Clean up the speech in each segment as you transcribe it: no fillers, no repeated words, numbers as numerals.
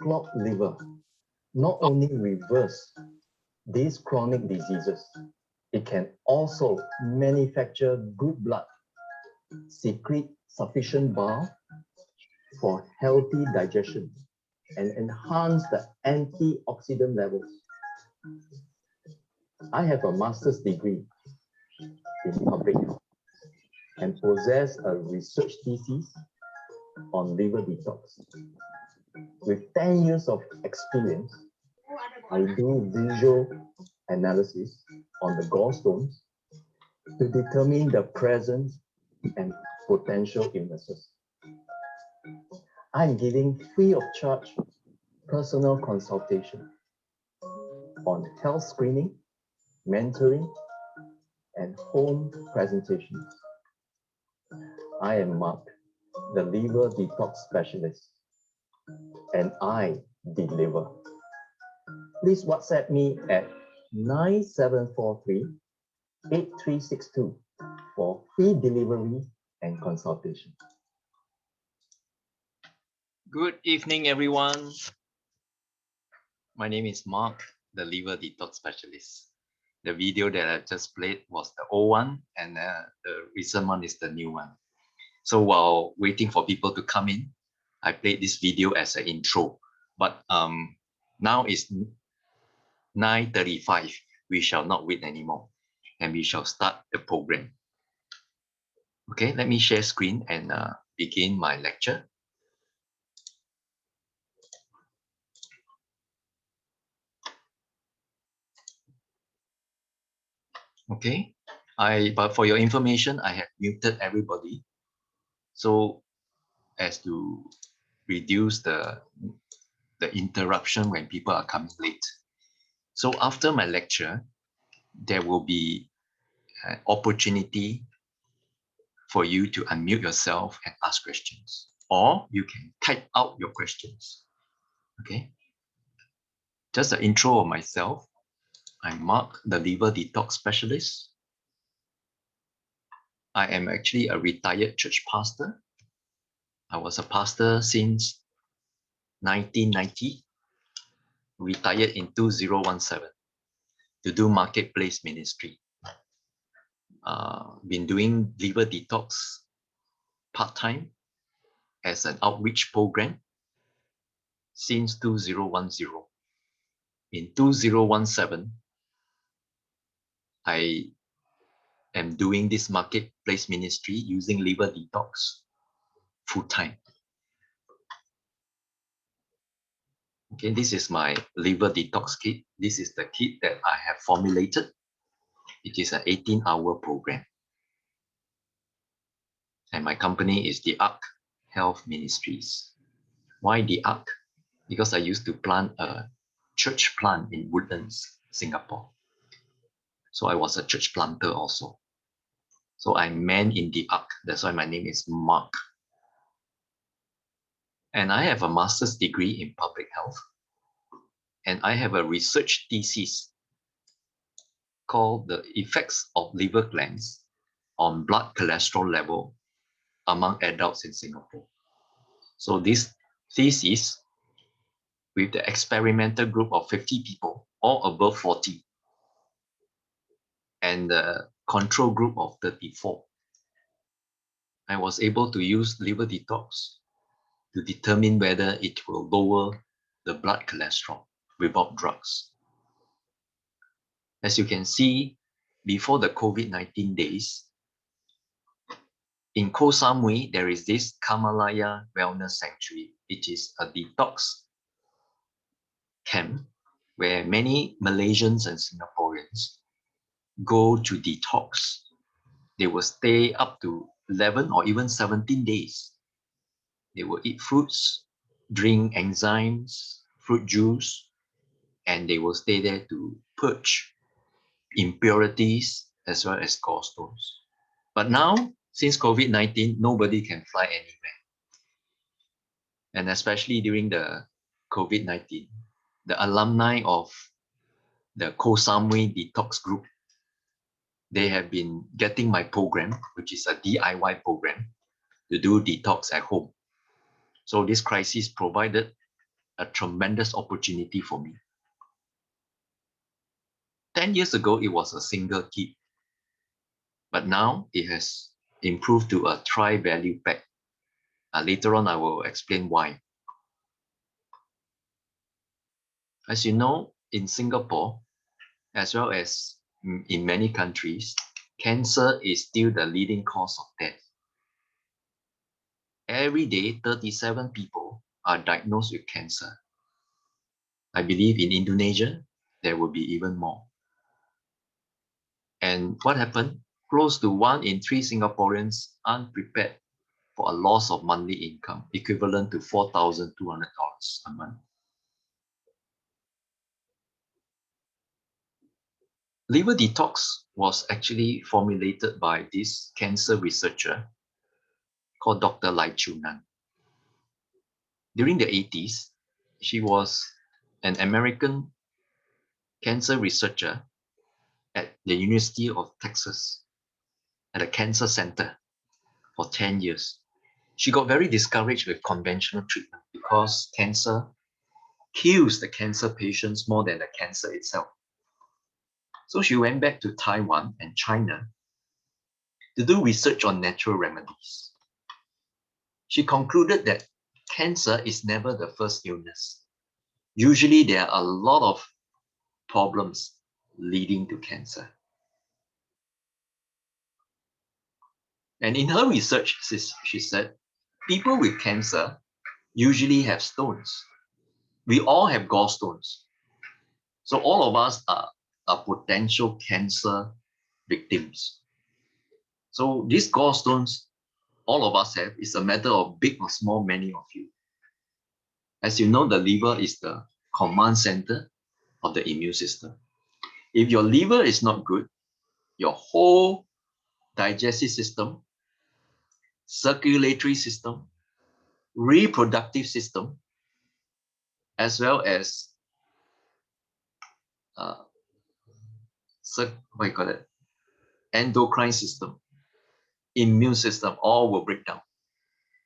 clogged liver not only reverse these chronic diseases, it can also manufacture good blood, secrete sufficient bile for healthy digestion, and enhance the antioxidant levels. I have a master's degree in public health and possess a research thesis on liver detox. With 10 years of experience, I do visual analysis on the gallstones to determine the presence and potential illnesses. I'm giving free of charge personal consultation on health screening, mentoring, and home presentations. I am Mark, the liver detox specialist, and I deliver. Please WhatsApp me at 9743-8362 for free delivery and consultation. Good evening, everyone. My name is Mark, the liver detox specialist. The video that I just played was the old one, and the recent one is the new one. So while waiting for people to come in, I played this video as an intro. But now it's 9:35. We shall not wait anymore, and we shall start the program. Okay, let me share screen and begin my lecture. Okay, but for your information, I have muted everybody, so as to reduce the interruption when people are coming late. So after my lecture, there will be an opportunity for you to unmute yourself and ask questions, or you can type out your questions. Okay, just an intro of myself. I'm Mark, the liver detox specialist. I am actually a retired church pastor. I was a pastor since 1990, retired in 2017 to do marketplace ministry. Been doing liver detox part-time as an outreach program since 2010. In 2017, I am doing this marketplace ministry using liver detox full-time. Okay, this is my liver detox kit. This is the kit that I have formulated. It is an 18-hour program. And my company is the Ark Health Ministries. Why the Ark? Because I used to plant a church plant in Woodlands, Singapore. So I was a church planter also. So I'm man in the Ark. That's why my name is Mark. And I have a master's degree in public health. And I have a research thesis called The Effects of Liver Glands on Blood Cholesterol Level among Adults in Singapore. So this thesis, with the experimental group of 50 people, all above 40, and the control group of 34, I was able to use liver detox to determine whether it will lower the blood cholesterol without drugs. As you can see, before the COVID-19 days, in Koh Samui, there is this Kamalaya Wellness Sanctuary. It is a detox camp where many Malaysians and Singaporeans go to detox. They will stay up to 11 or even 17 days. They will eat fruits, drink enzymes, fruit juice, and they will stay there to purge impurities as well as gallstones. But now, since COVID-19, nobody can fly anywhere. And especially during the COVID-19, the alumni of the Koh Samui Detox Group, they have been getting my program, which is a DIY program, to do detox at home. So this crisis provided a tremendous opportunity for me. 10 years ago, it was a single kit, but now it has improved to a tri-value pack. Later on, I will explain why. As you know, in Singapore, as well as in many countries, cancer is still the leading cause of death. Every day, 37 people are diagnosed with cancer. I believe in Indonesia, there will be even more. And what happened? Close to 1 in 3 Singaporeans unprepared for a loss of monthly income, equivalent to $4,200 a month. Liver detox was actually formulated by this cancer researcher called Dr. Lai Chunan. During the 80s, she was an American cancer researcher at the University of Texas at a cancer center for 10 years. She got very discouraged with conventional treatment because cancer kills the cancer patients more than the cancer itself. So she went back to Taiwan and China to do research on natural remedies. She concluded that cancer is never the first illness. Usually there are a lot of problems leading to cancer. And in her research, she said, people with cancer usually have stones. We all have gallstones. So all of us are potential cancer victims. So these gallstones all of us have is a matter of big or small, many of you. As you know, the liver is the command center of the immune system. If your liver is not good, your whole digestive system, circulatory system, reproductive system, as well as endocrine system, immune system, all will break down.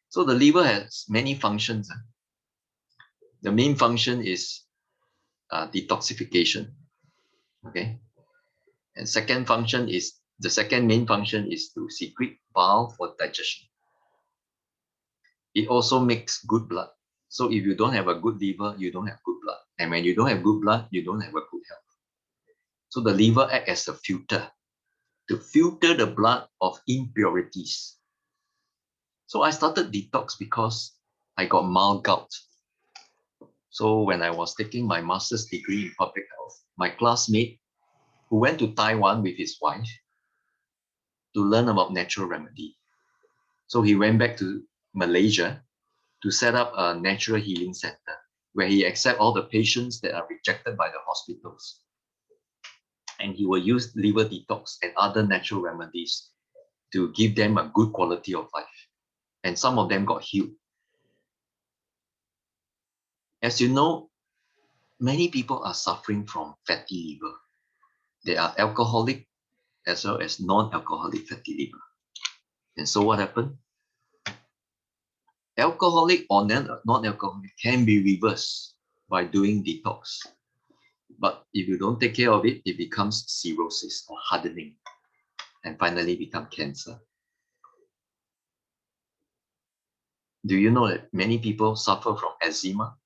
So the liver has many functions. The main function is detoxification. Okay. And the second main function is to secrete bile for digestion. It also makes good blood. So if you don't have a good liver, you don't have good blood. And when you don't have good blood, you don't have a good health. So the liver acts as a filter to filter the blood of impurities. So I started detox because I got mild gout. So when I was taking my master's degree in public health, my classmate who went to Taiwan with his wife to learn about natural remedy. So he went back to Malaysia to set up a natural healing center where he accepts all the patients that are rejected by the hospitals. And he will use liver detox and other natural remedies to give them a good quality of life. And some of them got healed. As you know, many people are suffering from fatty liver. They are alcoholic as well as non-alcoholic fatty liver. And so what happened? Alcoholic or non-alcoholic can be reversed by doing detox. But if you don't take care of it, it becomes cirrhosis or hardening and finally become cancer. Do you know that many people suffer from eczema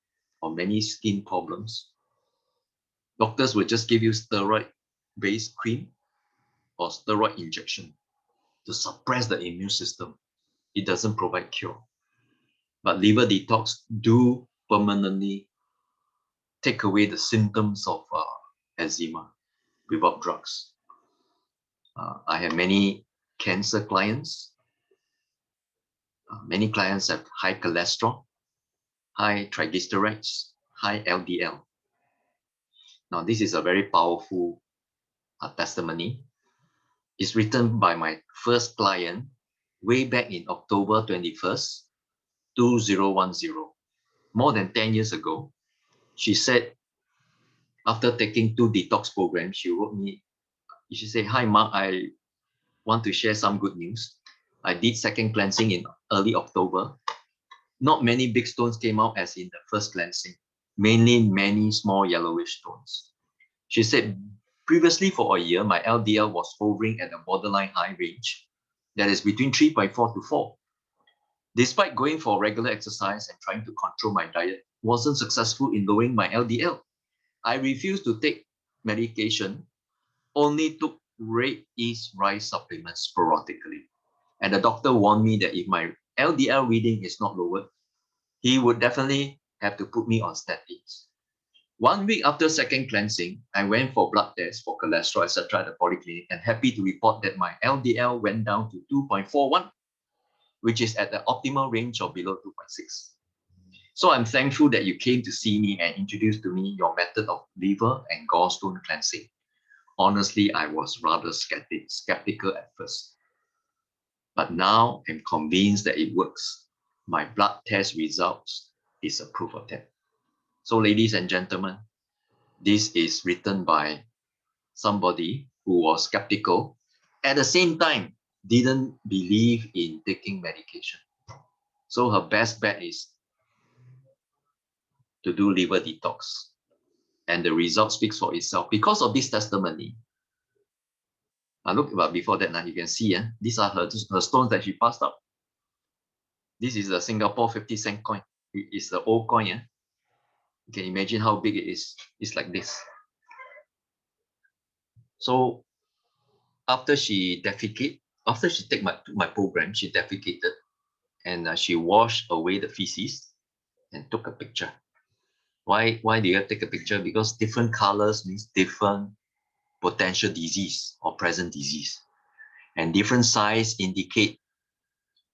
or many skin problems? Doctors will just give you steroid-based cream or steroid injection to suppress the immune system. It doesn't provide cure. But liver detox do permanently take away the symptoms of eczema without drugs. I have many cancer clients. Many clients have high cholesterol, high triglycerides, high LDL. Now, this is a very powerful testimony. It's written by my first client way back in October 21st, 2010. More than 10 years ago, she said, after taking 2 detox programs, she wrote me, she said, "Hi, Mark, I want to share some good news. I did second cleansing in early October. Not many big stones came out as in the first cleansing. mainly many small yellowish stones. She said, previously for a year, my LDL was hovering at the borderline high range, that is between 3.4 to 4. Despite going for regular exercise and trying to control my diet, wasn't successful in lowering my LDL. I refused to take medication, only took red yeast rice supplements sporadically. And the doctor warned me that if my LDL reading is not lowered, he would definitely have to put me on statins. 1 week after second cleansing, I went for blood tests for cholesterol, etc. at the polyclinic, and happy to report that my LDL went down to 2.41, which is at the optimal range of below 2.6. So I'm thankful that you came to see me and introduced to me your method of liver and gallstone cleansing. Honestly, I was rather skeptical at first, but now I'm convinced that it works. My blood test results is a proof of that. So ladies and gentlemen, this is written by somebody who was skeptical, at the same time didn't believe in taking medication. So her best bet is to do liver detox. And the result speaks for itself. Because of this testimony, look, but before that, now you can see these are her stones that she passed out. This is a Singapore 50-cent coin. It is the old coin. You can imagine how big it is. It's like this. So after she take my program, she defecated, and she washed away the feces and took a picture. Why do you have to take a picture? Because different colors means different potential disease or present disease, and different size indicate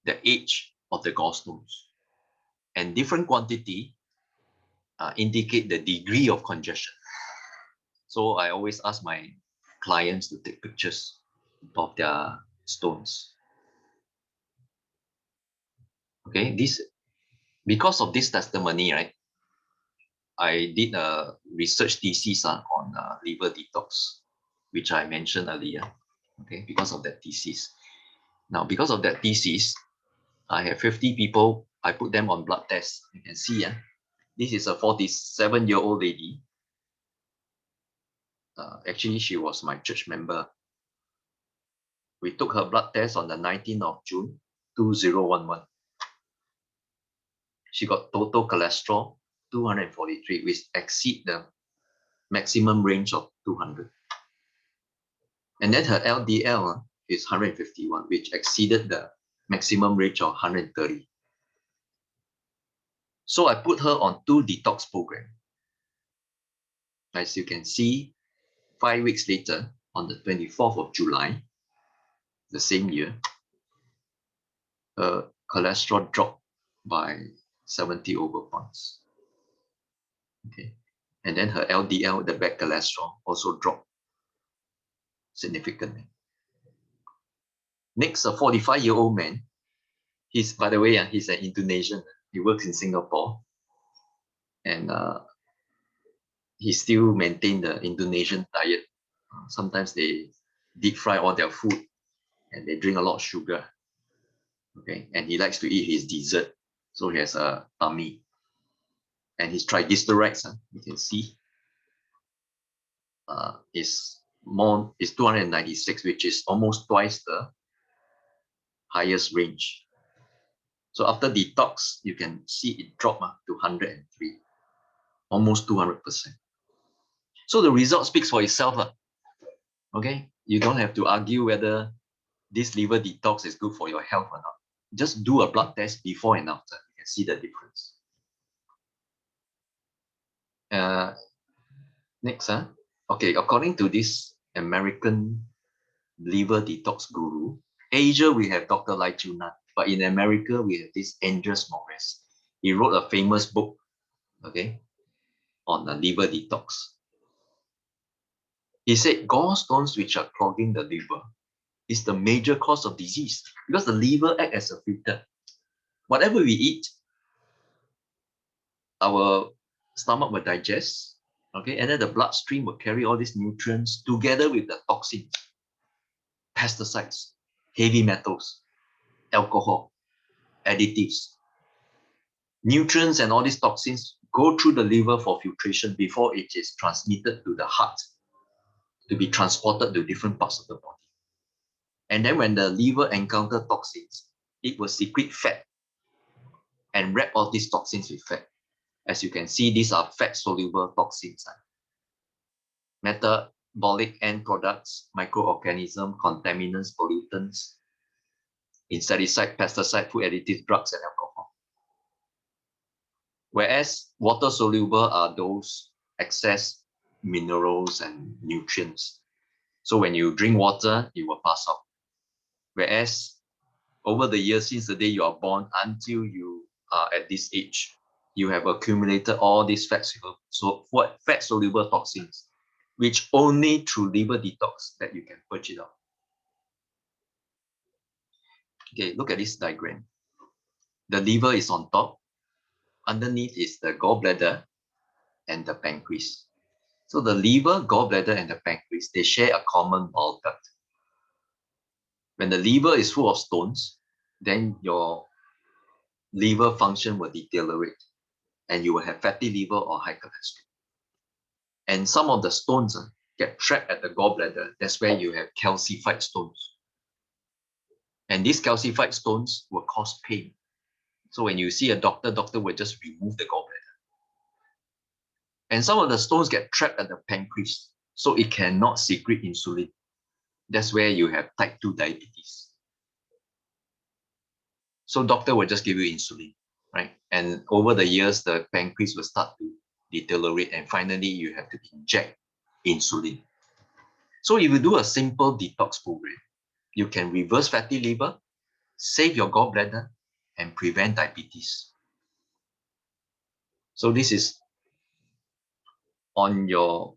the age of the gallstones, and different quantity indicate the degree of congestion. So I always ask my clients to take pictures of their stones. Okay, because of this testimony, right? I did a research thesis on liver detox, which I mentioned earlier. Okay, because of that thesis. Now, because of that thesis, I have 50 people. I put them on blood tests. You can see, this is a 47-year-old lady. Actually, she was my church member. We took her blood test on the 19th of June, 2011. She got total cholesterol 243, which exceed the maximum range of 200. And then her LDL is 151, which exceeded the maximum range of 130. So I put her on 2 detox programs. As you can see, 5 weeks later, on the 24th of July, the same year, her cholesterol dropped by 70 over points. Okay. And then her LDL, the bad cholesterol, also dropped significantly. Next, a 45-year-old man. He's, by the way, he's an Indonesian. He works in Singapore. And he still maintained the Indonesian diet. Sometimes they deep fry all their food and they drink a lot of sugar. Okay, and he likes to eat his dessert. So he has a tummy. And his triglycerides, you can see, is 296, which is almost twice the highest range. So after detox, you can see it dropped to 103, almost 200%. So the result speaks for itself. Okay, you don't have to argue whether this liver detox is good for your health or not. Just do a blood test before and after. You can see the difference. Next, okay, according to this American liver detox guru, Asia we have Dr. Lai Chunan, but in America we have this Andres Morris. He wrote a famous book, okay, on the liver detox. He said gallstones which are clogging the liver is the major cause of disease because the liver acts as a filter. Whatever we eat, our stomach will digest, okay, and then the bloodstream will carry all these nutrients together with the toxins, pesticides, heavy metals, alcohol, additives. Nutrients and all these toxins go through the liver for filtration before it is transmitted to the heart to be transported to different parts of the body. And then when the liver encounters toxins, it will secrete fat and wrap all these toxins with fat. As you can see, these are fat-soluble toxins. Metabolic end products, microorganisms, contaminants, pollutants, insecticide, pesticide, food additives, drugs, and alcohol. Whereas water-soluble are those excess minerals and nutrients. So when you drink water, you will pass out. Whereas over the years, since the day you are born until you are at this age, you have accumulated all these fat-soluble toxins, which only through liver detox that you can purge it out. Okay, look at this diagram. The liver is on top. Underneath is the gallbladder and the pancreas. So the liver, gallbladder, and the pancreas, they share a common bile duct. When the liver is full of stones, then your liver function will deteriorate and you will have fatty liver or high cholesterol. And some of the stones get trapped at the gallbladder. That's where you have calcified stones. And these calcified stones will cause pain. So when you see a doctor will just remove the gallbladder. And some of the stones get trapped at the pancreas, so it cannot secrete insulin. That's where you have type 2 diabetes. So doctor will just give you insulin, right? And over the years, the pancreas will start to deteriorate, and finally you have to inject insulin. So if you do a simple detox program, you can reverse fatty liver, save your gallbladder, and prevent diabetes. So this is on your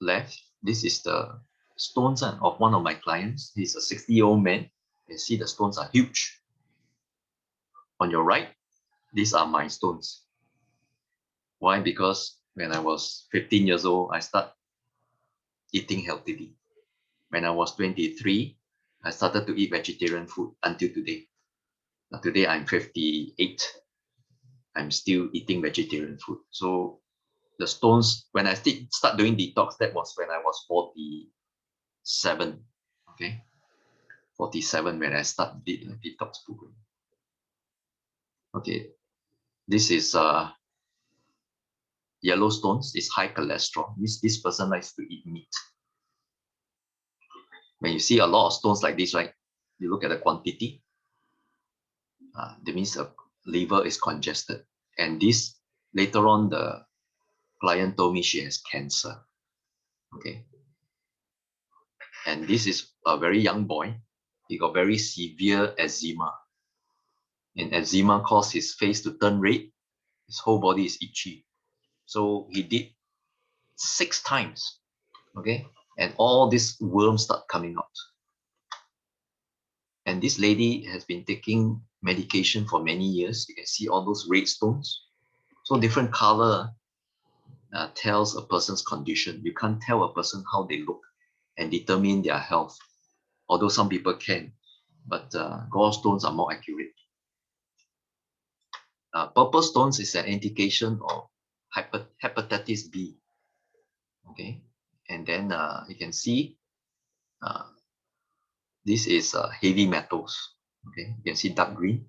left. This is the stones of one of my clients. He's a 60-year-old man. You see the stones are huge. On your right, these are my stones. Why? Because when I was 15 years old, I started eating healthily. When I was 23, I started to eat vegetarian food until today. Now, today I'm 58. I'm still eating vegetarian food. So the stones, when I start doing detox, that was when I was 47. Okay, 47 when I started the detox program. Okay, this is yellow stones. It's high cholesterol. This person likes to eat meat. When you see a lot of stones like this, right, you look at the quantity. That means the liver is congested. And this, later on, the client told me she has cancer. Okay. And this is a very young boy. He got very severe eczema. And eczema caused his face to turn red. His whole body is itchy. So he did 6 times. Okay. And all these worms start coming out. And this lady has been taking medication for many years. You can see all those red stones. So different color tells a person's condition. You can't tell a person how they look and determine their health. Although some people can, but gallstones are more accurate. Purple stones is an indication of hepatitis B. Okay, and then you can see this is heavy metals. Okay, you can see dark green.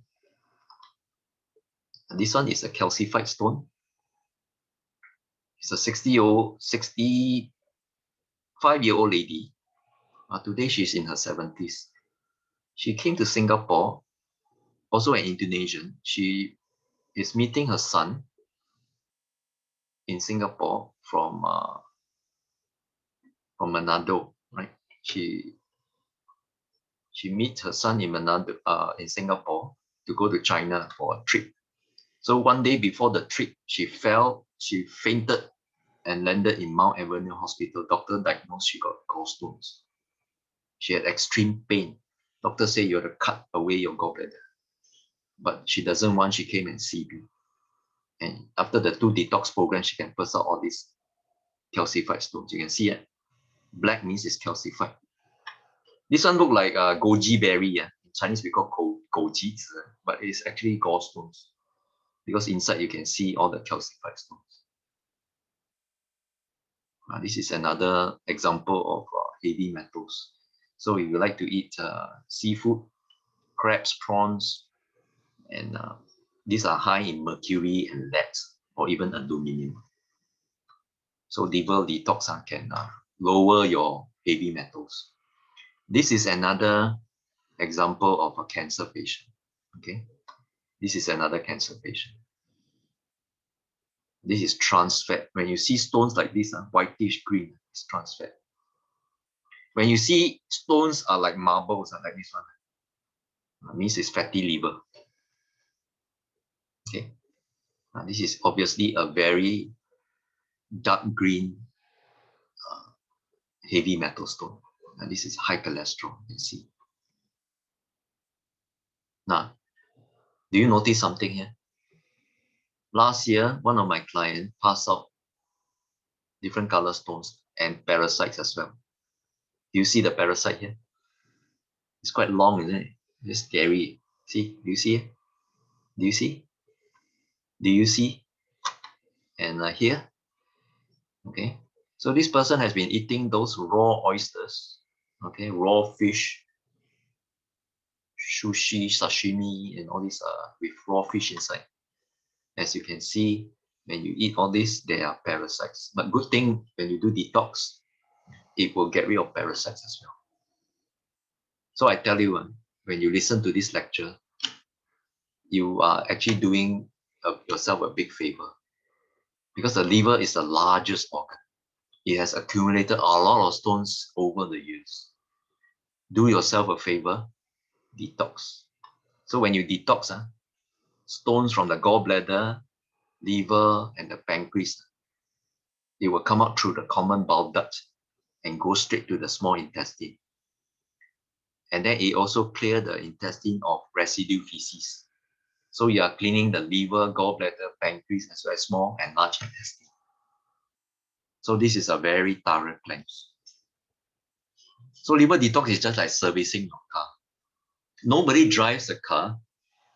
And this one is a calcified stone. It's a 65-year-old lady. Today she's in her 70s. She came to Singapore, also an Indonesian. She is meeting her son in Singapore from Manado, right? She meets her son in Manado, in Singapore, to go to China for a trip. So one day before the trip, she fell, she fainted and landed in Mount Avenue Hospital. Doctor diagnosed she got gallstones. She had extreme pain. Doctor said you have to cut away your gallbladder. But she doesn't want, she came and see me. And after the 2 detox programs, she can burst out all these calcified stones. You can see it. Black means it's calcified. This one look like goji berry. In Chinese we call goji, but it's actually gallstones. because inside you can see all the calcified stones. This is another example of heavy metals. So if you like to eat seafood, crabs, prawns, and these are high in mercury and lead, or even aluminum. So liver detox can lower your heavy metals. This is another example of a cancer patient. Okay, this is another cancer patient. This is trans fat. When you see stones like this, whitish green, it's trans fat. When you see stones are like marbles, like this one, means it's fatty liver. Okay, this is obviously a very dark green heavy metal stone. And this is high cholesterol, you can see. Now, do you notice something here? Last year, one of my clients passed out different color stones and parasites as well. Do you see the parasite here? It's quite long, isn't it? It's scary. See, do you see it? Do you see? Do you see? And here, okay. So this person has been eating those raw oysters, okay, raw fish, sushi, sashimi, and all these with raw fish inside. As you can see, when you eat all this, there are parasites. But good thing, when you do detox, it will get rid of parasites as well. So I tell you, when you listen to this lecture, you are actually doing yourself a big favor, because the liver is the largest organ. It has accumulated a lot of stones over the years. Do yourself a favor, detox. So when you detox, stones from the gallbladder, liver, and the pancreas, they will come out through the common bile duct and go straight to the small intestine. And then it also clears the intestine of residue feces. So you are cleaning the liver, gallbladder, pancreas, as well as small and large intestine. So this is a very thorough cleanse. So liver detox is just like servicing your car. Nobody drives a car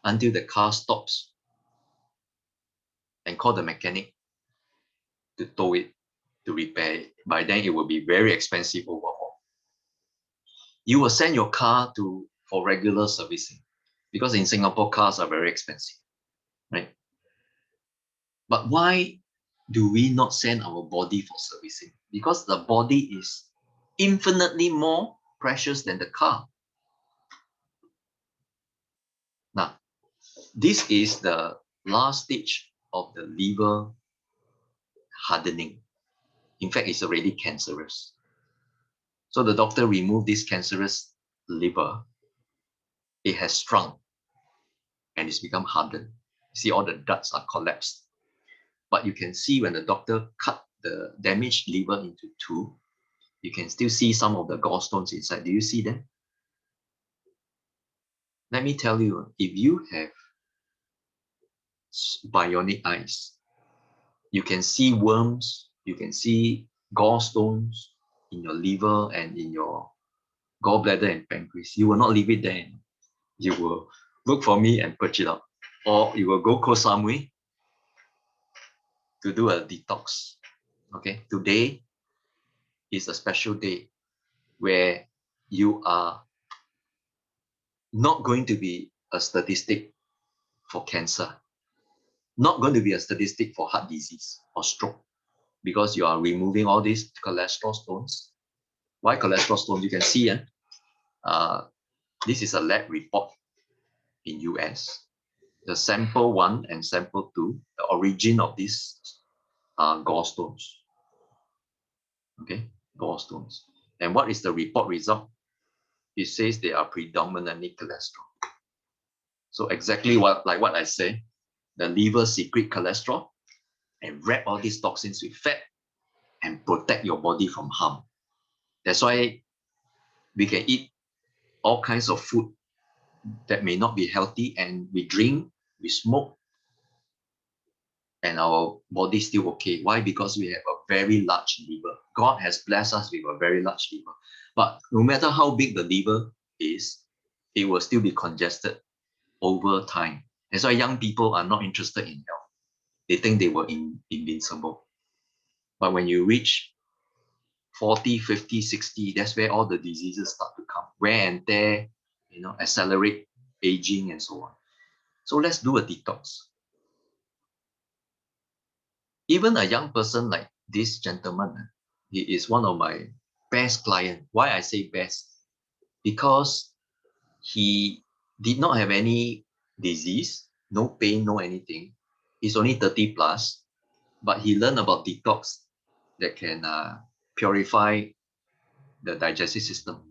until the car stops and call the mechanic to tow it, to repair it. By then, it will be very expensive overhaul. You will send your car for regular servicing, because in Singapore, cars are very expensive, right? But why do we not send our body for servicing? Because the body is infinitely more precious than the car. Now, this is the last stage of the liver hardening. In fact, it's already cancerous. So the doctor removed this cancerous liver. It has shrunk and it's become hardened. You see, all the ducts are collapsed. But you can see when the doctor cut the damaged liver into two, you can still see some of the gallstones inside. Do you see them? Let me tell you, if you have bionic eyes, you can see worms, you can see gallstones in your liver and in your gallbladder and pancreas. You will not leave it there. You will look for me and purge it out. Or you will go Koh Samui to do a detox. Okay, today is a special day where you are not going to be a statistic for cancer, not going to be a statistic for heart disease or stroke, because you are removing all these cholesterol stones. Why cholesterol stones? You can see this is a lab report in US. The sample 1 and sample 2, the origin of these gallstones. Okay, gallstones. And what is the report result? It says they are predominantly cholesterol. So exactly like what I say, the liver secrete cholesterol and wrap all these toxins with fat and protect your body from harm. That's why we can eat all kinds of food that may not be healthy, and we drink, we smoke, and our body is still okay. Why? Because we have a very large liver. God has blessed us with a very large liver. But no matter how big the liver is, it will still be congested over time. That's why young people are not interested in health. They think they were invincible. But when you reach 40, 50, 60, that's where all the diseases start to come. Wear and tear, accelerate aging and so on. So let's do a detox. Even a young person like this gentleman, he is one of my best clients. Why I say best? Because he did not have any disease, no pain, no anything. He's only 30 plus, but he learned about detox that can purify the digestive system.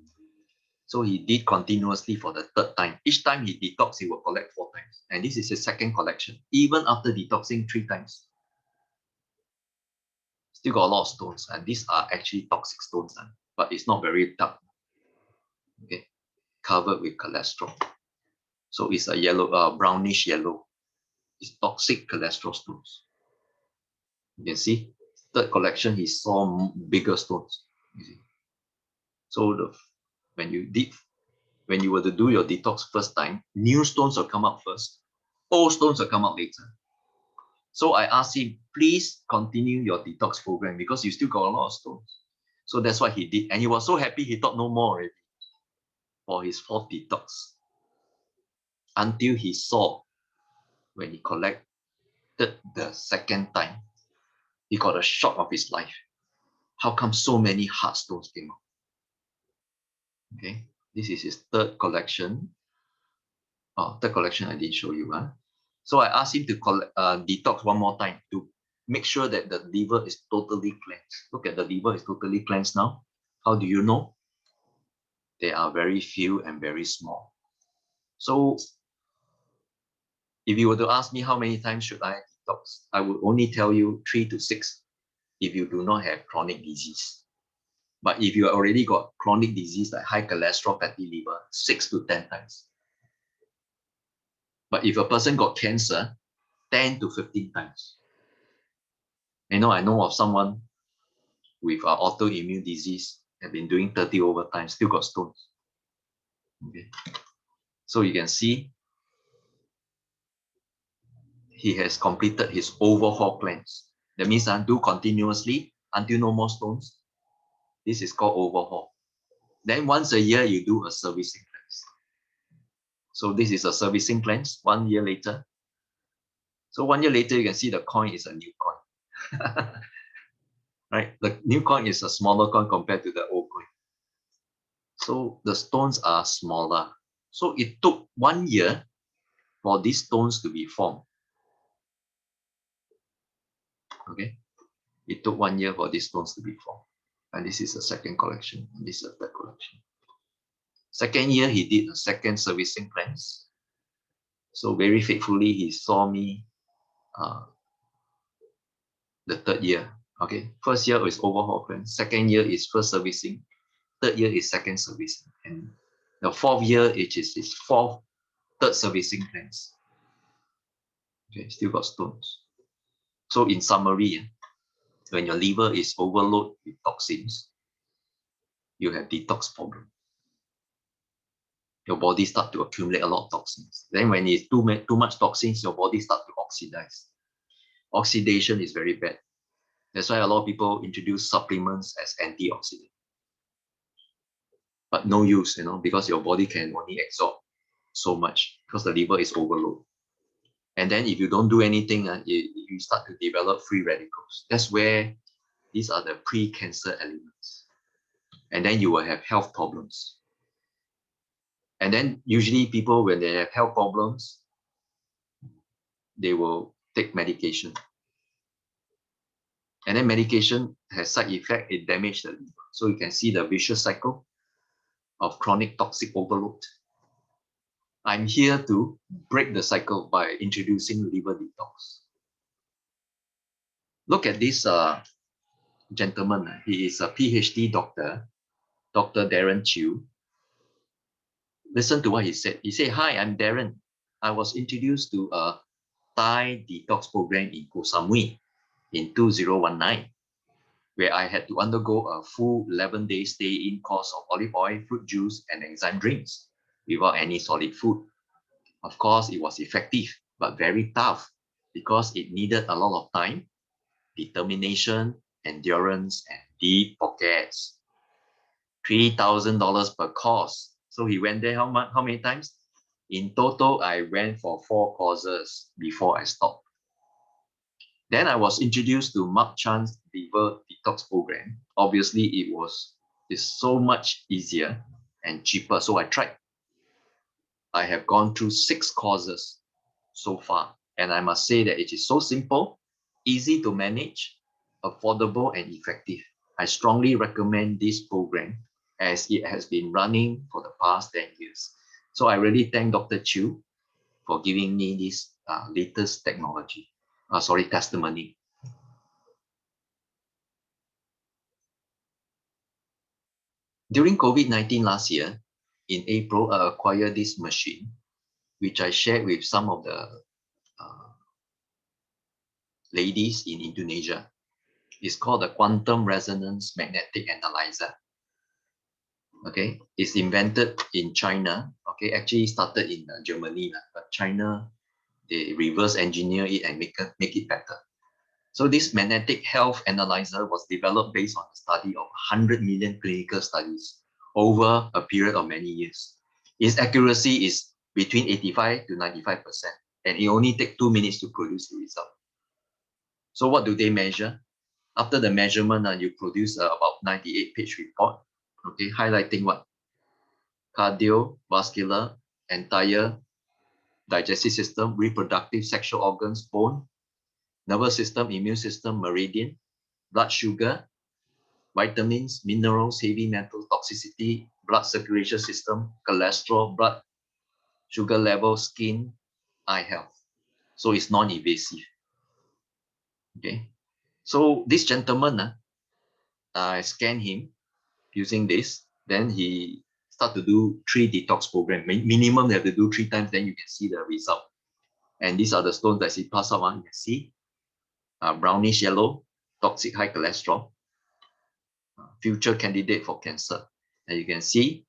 So he did continuously for the third time. Each time he detox, he will collect 4 times. And this is his second collection, even after detoxing 3 times. Still got a lot of stones. And these are actually toxic stones, but it's not very dark. Okay, covered with cholesterol. So it's a yellow, brownish yellow. It's toxic cholesterol stones. You can see, third collection, he saw bigger stones. You see. So when you were to do your detox first time, new stones will come out first, old stones will come out later. So I asked him, please continue your detox program because you still got a lot of stones. So that's what he did. And he was so happy, he thought no more already for his 4th detox. Until he saw when he collected the second time, he got a shock of his life. How come so many hard stones came out? Okay, this is his third collection. Third collection I didn't show you. So I asked him to detox one more time to make sure that the liver is totally cleansed. Look at the liver is totally cleansed now. How do you know? They are very few and very small. So if you were to ask me how many times should I detox, I would only tell you 3 to 6 if you do not have chronic disease. But if you already got chronic disease like high cholesterol fatty liver, 6 to 10 times. But if a person got cancer, 10 to 15 times. I know of someone with autoimmune disease have been doing 30 over times, still got stones. Okay. So you can see he has completed his overhaul cleanse. That means do continuously until no more stones. This is called overhaul. Then once a year, you do a servicing cleanse. So this is a servicing cleanse 1 year later. So 1 year later, you can see the coin is a new coin. Right? The new coin is a smaller coin compared to the old coin. So the stones are smaller. So it took 1 year for these stones to be formed. Okay? It took 1 year for these stones to be formed. And this is a second collection. And this is a third collection. Second year, he did a second servicing cleanse. So very faithfully, he saw me the third year. Okay, first year is overhaul cleanse. Second year is first servicing. Third year is second servicing. And the 4th year, it is his third servicing cleanse. Okay, still got stones. So in summary, when your liver is overloaded with toxins, you have detox problem. Your body start to accumulate a lot of toxins. Then when it's too much toxins, your body start to oxidize. Oxidation is very bad. That's why a lot of people introduce supplements as antioxidant. But no use, because your body can only absorb so much because the liver is overloaded. And then if you don't do anything, you start to develop free radicals. That's where these are the pre-cancer elements. And then you will have health problems. And then usually people, when they have health problems, they will take medication. And then medication has side effect, it damages the liver. So you can see the vicious cycle of chronic toxic overload. I'm here to break the cycle by introducing liver detox. Look at this gentleman. He is a PhD doctor, Dr. Darren Chew. Listen to what he said. He said, "Hi, I'm Darren. I was introduced to a Thai detox program in Koh Samui in 2019, where I had to undergo a full 11-day stay-in course of olive oil, fruit juice, and enzyme drinks without any solid food. Of course, it was effective, but very tough because it needed a lot of time, determination, endurance, and deep pockets. $3,000 per course. So he went there how many times? In total, I went for 4 courses before I stopped. Then I was introduced to Mark Chan's liver detox program. Obviously, it's so much easier and cheaper. So I tried. I have gone through 6 courses so far. And I must say that it is so simple, easy to manage, affordable, and effective. I strongly recommend this program as it has been running for the past 10 years. So I really thank Dr. Chiu for giving me this latest testimony. During COVID-19 last year, in April, I acquired this machine, which I shared with some of the ladies in Indonesia. It's called the Quantum Resonance Magnetic Analyzer. Okay, it's invented in China. Okay, actually started in Germany, but China, they reverse engineer it and make it better. So this magnetic health analyzer was developed based on the study of 100 million clinical studies over a period of many years. Its accuracy is between 85 to 95%, and it only takes 2 minutes to produce the result. So what do they measure? After the measurement, you produce about 98-page report, okay, highlighting what? Cardiovascular, entire digestive system, reproductive, sexual organs, bone, nervous system, immune system, meridian, blood sugar, vitamins, minerals, heavy metals, toxicity, blood circulation system, cholesterol, blood sugar level, skin, eye health. So it's non-invasive. Okay. So this gentleman, I scanned him using this. Then he start to do 3 detox program. Minimum they have to do 3 times, then you can see the result. And these are the stones that he passed out on. You can see brownish yellow, toxic high cholesterol, future candidate for cancer. And you can see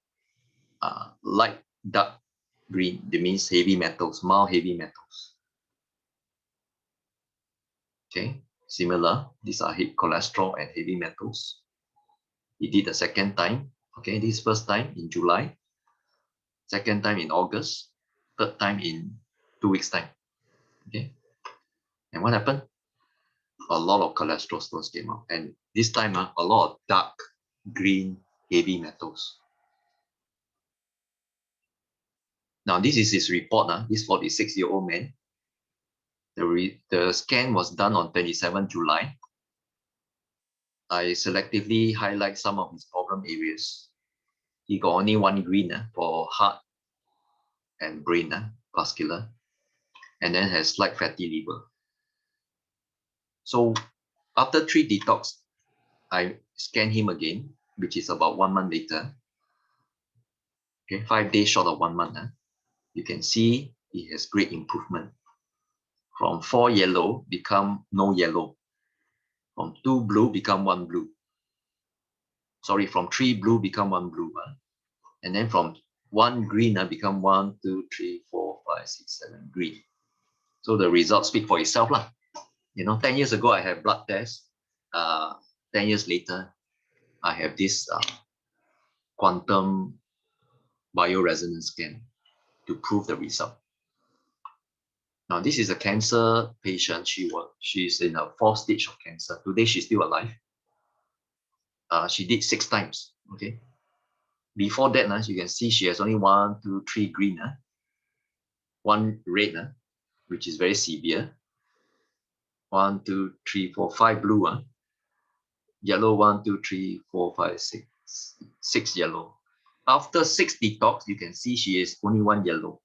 light dark green. That means heavy metals, mild heavy metals. Okay, similar. These are cholesterol and heavy metals. He did the second time. Okay, this first time in July, second time in August, third time in 2 weeks time. Okay, and what happened? A lot of cholesterol stones came out, and this time a lot of dark green heavy metals. Now this is his report. This 46-year-old man. The scan was done on 27 July. I selectively highlight some of his problem areas. He got only 1 green for heart and brain, vascular, and then has slight fatty liver. So after 3 detox, I scan him again, which is about 1 month later. Okay, 5 days short of 1 month. You can see he has great improvement. From 4 yellow become no yellow. From 2 blue become 1 blue. Sorry, from 3 blue become 1 blue. And then from 1 green become 1, 2, 3, 4, 5, 6, 7 green. So the results speak for itself. 10 years ago, I had blood tests. 10 years later, I have this quantum bioresonance scan to prove the result. Now, this is a cancer patient. She's in a 4th stage of cancer. Today, she's still alive. She did 6 times. Okay. Before that, you can see she has only 1, 2, 3 green, 1 red, which is very severe. 1, 2, 3, 4, 5 blue. Yellow 1, 2, 3, 4, 5, 6 yellow. After 6 detox, you can see she is only 1 yellow.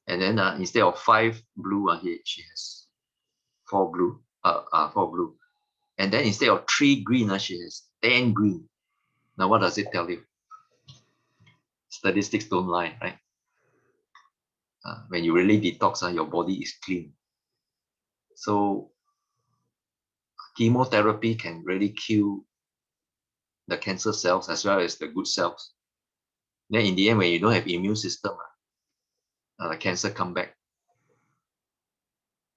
And then instead of 5 blue, here she has 4 blue. 4 blue. And then instead of 3 green, she has 10 green. Now, what does it tell you? Statistics don't lie, right? When you really detox, your body is clean. So chemotherapy can really kill the cancer cells as well as the good cells. Then in the end, when you don't have immune system, the cancer come back.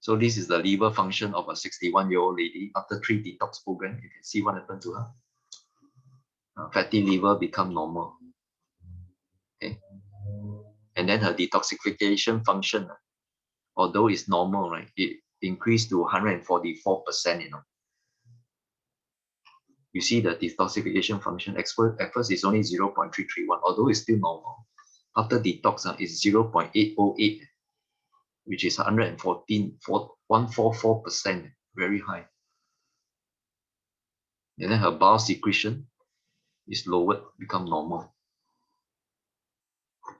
So this is the liver function of a 61-year-old lady after 3 detox programs. You can see what happened to her. Fatty liver become normal. Okay. And then her detoxification function, although it's normal, right, it increased to 144%, You see the detoxification function at first is only 0.331, although it's still normal. After detox, it's 0.808, which is 144%, very high. And then her bowel secretion is lowered, become normal.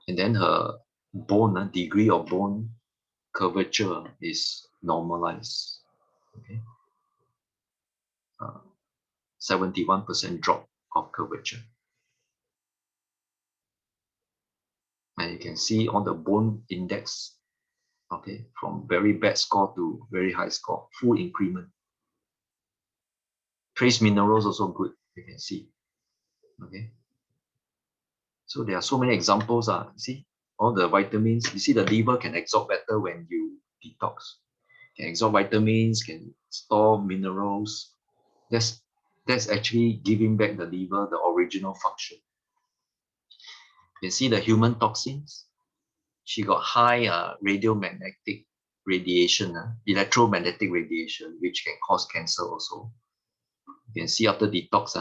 And then her bone, degree of bone curvature is normalized. Okay. 71% drop of curvature. And you can see on the bone index, okay, from very bad score to very high score, full increment. Trace minerals also good, you can see. Okay. So there are so many examples. See, all the vitamins, you see the liver can absorb better when you detox. Can absorb vitamins, can store minerals. That's actually giving back the liver the original function. You see the human toxins. She got high radiomagnetic radiation, electromagnetic radiation, which can cause cancer also. You can see after detox,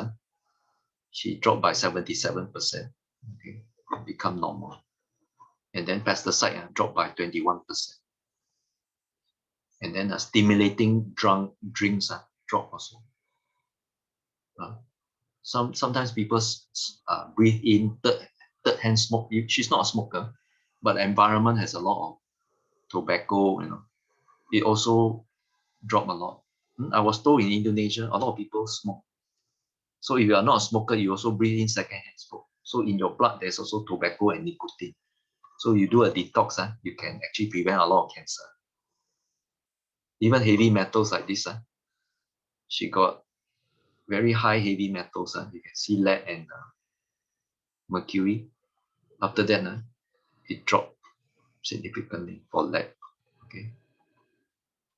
she dropped by 77%. Okay, become normal. And then pesticide dropped by 21%. And then stimulating drinks drop also. Sometimes people breathe in third-hand smoke. She's not a smoker, but the environment has a lot of tobacco, it also dropped a lot. I was told in Indonesia, a lot of people smoke. So if you are not a smoker, you also breathe in second-hand smoke. So in your blood, there's also tobacco and nicotine. So you do a detox, you can actually prevent a lot of cancer. Even heavy metals like this, she got very high heavy metals. You can see lead and mercury. After that, it dropped significantly for lead. Okay,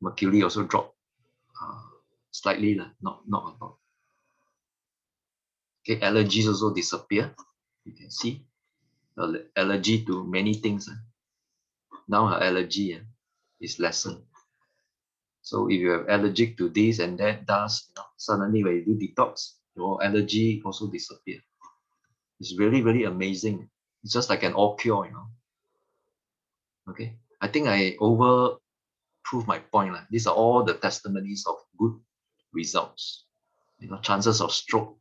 mercury also dropped slightly, not a lot. Okay, allergies also disappear. You can see the allergy to many things. Now her allergy is lessened. So if you have allergic to this and that dust, suddenly when you do detox, your allergy also disappear. It's really, really amazing. It's just like an all cure, Okay, I think I over prove my point. These are all the testimonies of good results. Chances of stroke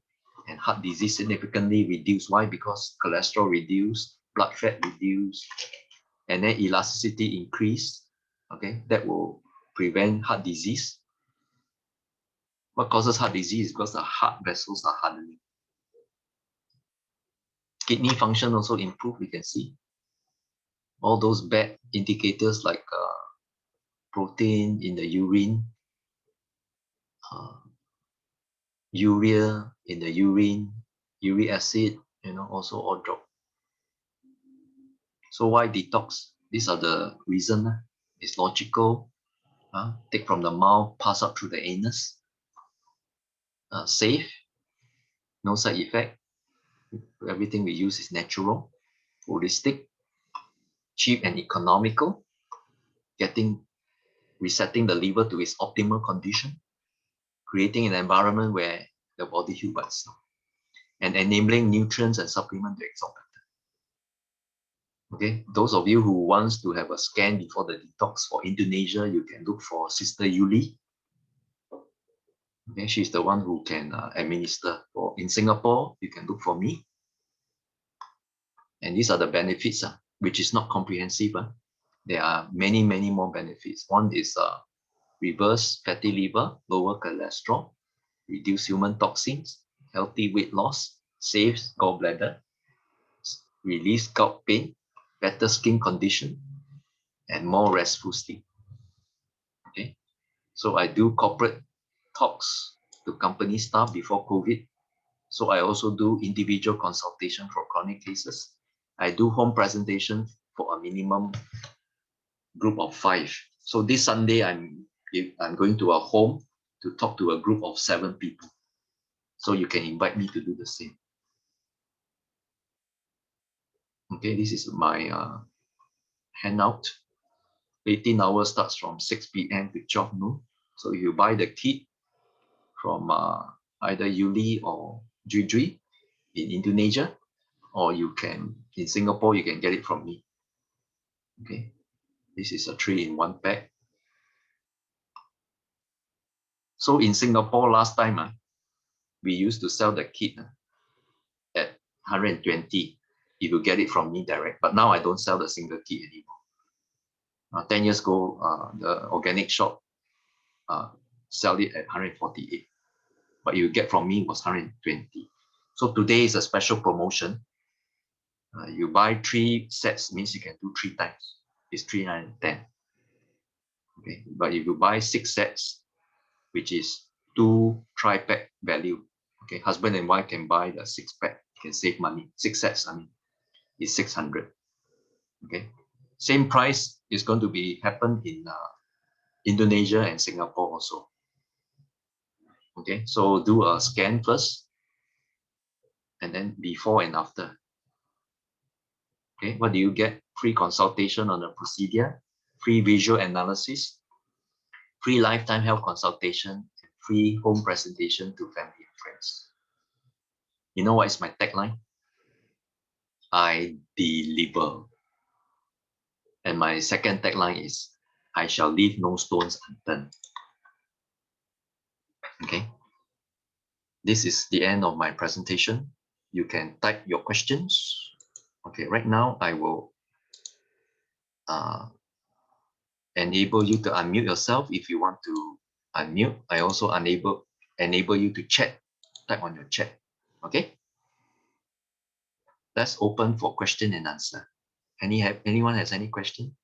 and heart disease significantly reduced. Why? Because cholesterol reduced, blood fat reduced, and then elasticity increased. Okay, that will prevent heart disease. What causes heart disease? Because the heart vessels are hardening. Kidney function also improved. We can see all those bad indicators like protein in the urine, urea in the urine, uric acid, also all drop. So why detox? These are the reasons. It's logical. Take from the mouth, pass out through the anus. Safe, no side effect. Everything we use is natural, holistic, cheap and economical. Resetting the liver to its optimal condition, creating an environment where the body heals by itself, and enabling nutrients and supplements to absorb better. Okay, those of you who wants to have a scan before the detox for Indonesia, you can look for Sister Yuli. Okay, she's the one who can administer. Or in Singapore, you can look for me. And these are the benefits, which is not comprehensive. There are many, many more benefits. One is reverse fatty liver, lower cholesterol, reduce human toxins, healthy weight loss, saves gallbladder, release gout pain, better skin condition, and more restful sleep. Okay, so I do corporate talks to company staff before COVID. So I also do individual consultation for chronic cases. I do home presentation for a minimum group of 5 So this Sunday, I'm going to a home to talk to a group of 7 people. So you can invite me to do the same. Okay, this is my handout. 18 hours starts from 6 p.m. to 12 noon. So if you buy the kit from either Yuli or Jujui in Indonesia, or you can, in Singapore, you can get it from me. Okay, this is a 3-in-1 pack. So in Singapore, last time, we used to sell the kit at 120 if you get it from me direct. But now I don't sell the single kit anymore. 10 years ago, the organic shop sell it at 148. But you get from me was 120. So today is a special promotion. You buy 3 sets, means you can do 3 times. It's 310. Okay, but if you buy 6 sets, which is 2 tri-pack value, okay, husband and wife can buy the 6-pack, can save money. 6 sets, I mean, is 600. Okay, same price is going to be happen in Indonesia and Singapore also. Okay, so do a scan first, and then before and after. Okay, what do you get? Free consultation on the procedure, free visual analysis, free lifetime health consultation, free home presentation to family and friends. You know what is my tagline? I deliver. And my second tagline is, I shall leave no stones unturned. Okay. This is the end of my presentation. You can type your questions. Okay, right now I will enable you to unmute yourself if you want to unmute. I also enable you to chat, type on your chat. Okay. Let's open for question and answer. Anyone has any question?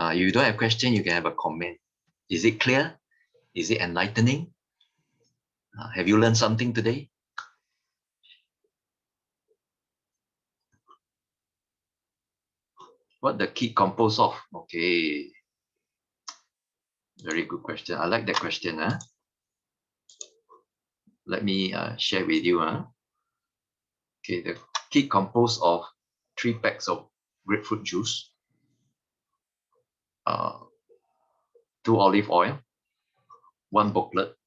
You don't have question, you can have a comment. Is it clear? Is it enlightening? Have you learned something today? What the kit composed of? Okay. Very good question. I like that question. Let me share with you. Okay, the kit composed of 3 packs of grapefruit juice, 2 olive oil, 1 booklet,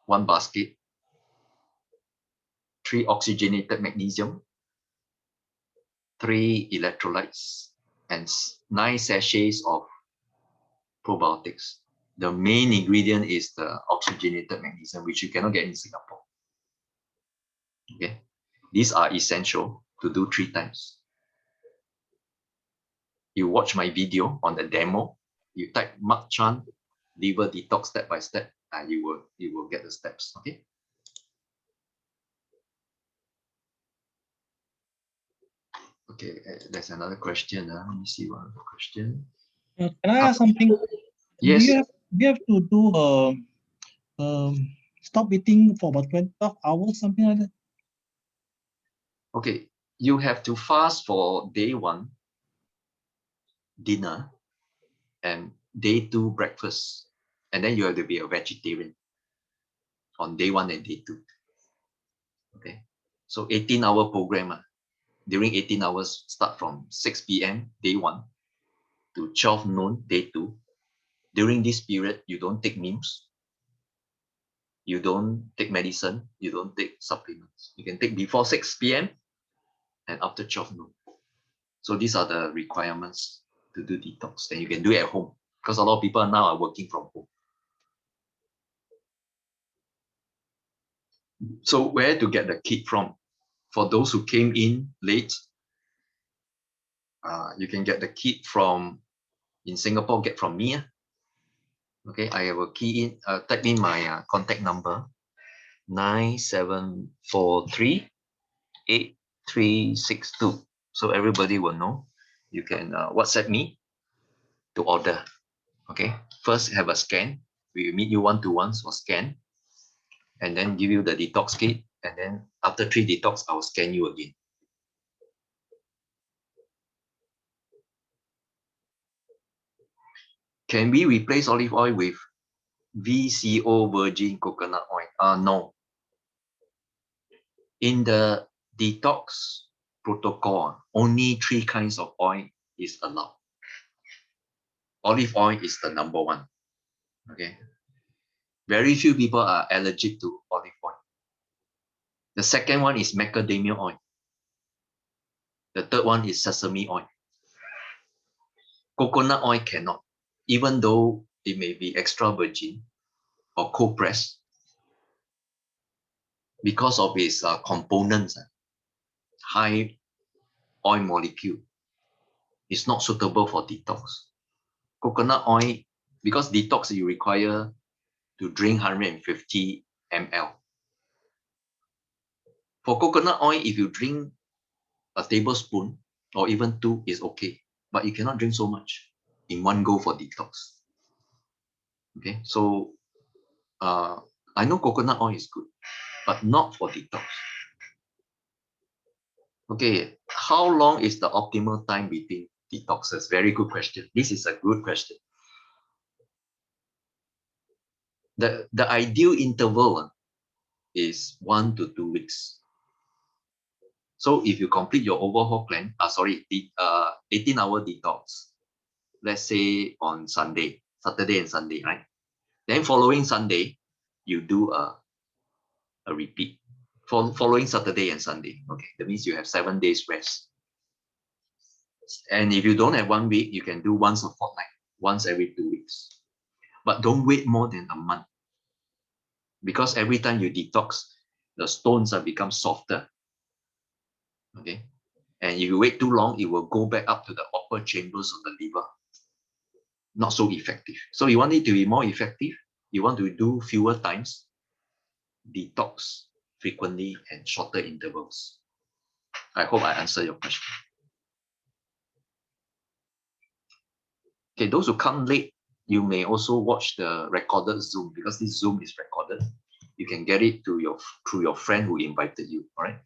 1 basket, 3 oxygenated magnesium, 3 electrolytes, and 9 sachets of probiotics. The main ingredient is the oxygenated magnesium, which you cannot get in Singapore. Okay, these are essential to do 3 times. You watch my video on the demo, you type Mark Chan liver detox step by step, and you will get the steps. Okay. Okay, there's another question. Let me see one other question. Can I ask something? Yes. We have to do stop eating for about 12 hours, something like that. Okay, you have to fast for day 1 dinner and day 2 breakfast, and then you have to be a vegetarian on day 1 and day 2. Okay, so 18-hour program. During 18 hours, start from 6 p.m. day 1 to 12 noon day 2. During this period, you don't take meals, you don't take medicine, you don't take supplements. You can take before 6 p.m. and after 12 noon. So these are the requirements to do detox. Then you can do it at home, because a lot of people now are working from home. So where to get the kit from? For those who came in late, you can get the kit from, in Singapore, get from me. Okay, I will key in, type in my contact number, 97438362. So everybody will know. You can WhatsApp me to order. Okay, first have a scan. We will meet you 1-to-1 for scan, and then give you the detox kit, and then after 3 detox, I will scan you again. Can we replace olive oil with VCO virgin coconut oil? No. In the detox protocol, only 3 kinds of oil is allowed. Olive oil is the number 1. Okay. Very few people are allergic to olive oil. The second one is macadamia oil. The third one is sesame oil. Coconut oil cannot, even though it may be extra virgin or cold pressed, because of its components, high oil molecule. It's not suitable for detox. Coconut oil, because detox you require to drink 150 ml. For coconut oil, if you drink a tablespoon or even 2 is okay, but you cannot drink so much in one go for detox. Okay, so I know coconut oil is good, but not for detox. Okay, how long is the optimal time between detoxes? Very good question. This is a good question. The ideal interval is 1 to 2 weeks. So if you complete your overhaul plan, 18-hour detox, let's say on Saturday and Sunday, right? Then following Sunday, you do a repeat. Following Saturday and Sunday, okay, that means you have 7 days rest. And if you don't have 1 week, you can do once a fortnight, once every 2 weeks. But don't wait more than a month, because every time you detox, the stones have become softer. Okay, and if you wait too long, it will go back up to the upper chambers of the liver. Not so effective. So you want it to be more effective, you want to do fewer times, detox frequently and shorter intervals. I hope I answered your question. Okay, those who come late, you may also watch the recorded Zoom, because this Zoom is recorded. You can get it to through your friend who invited you. All right.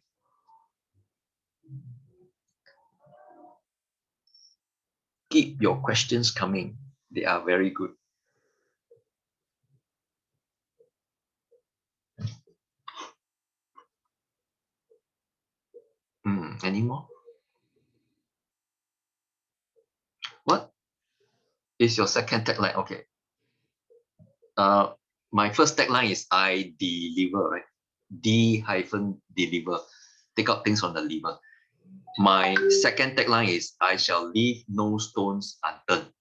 Keep your questions coming. They are very good. Any more? What is your second tagline? Okay. My first tagline is I deliver, right? D-deliver. Take out things from the liver. My second tagline is I shall leave no stones unturned.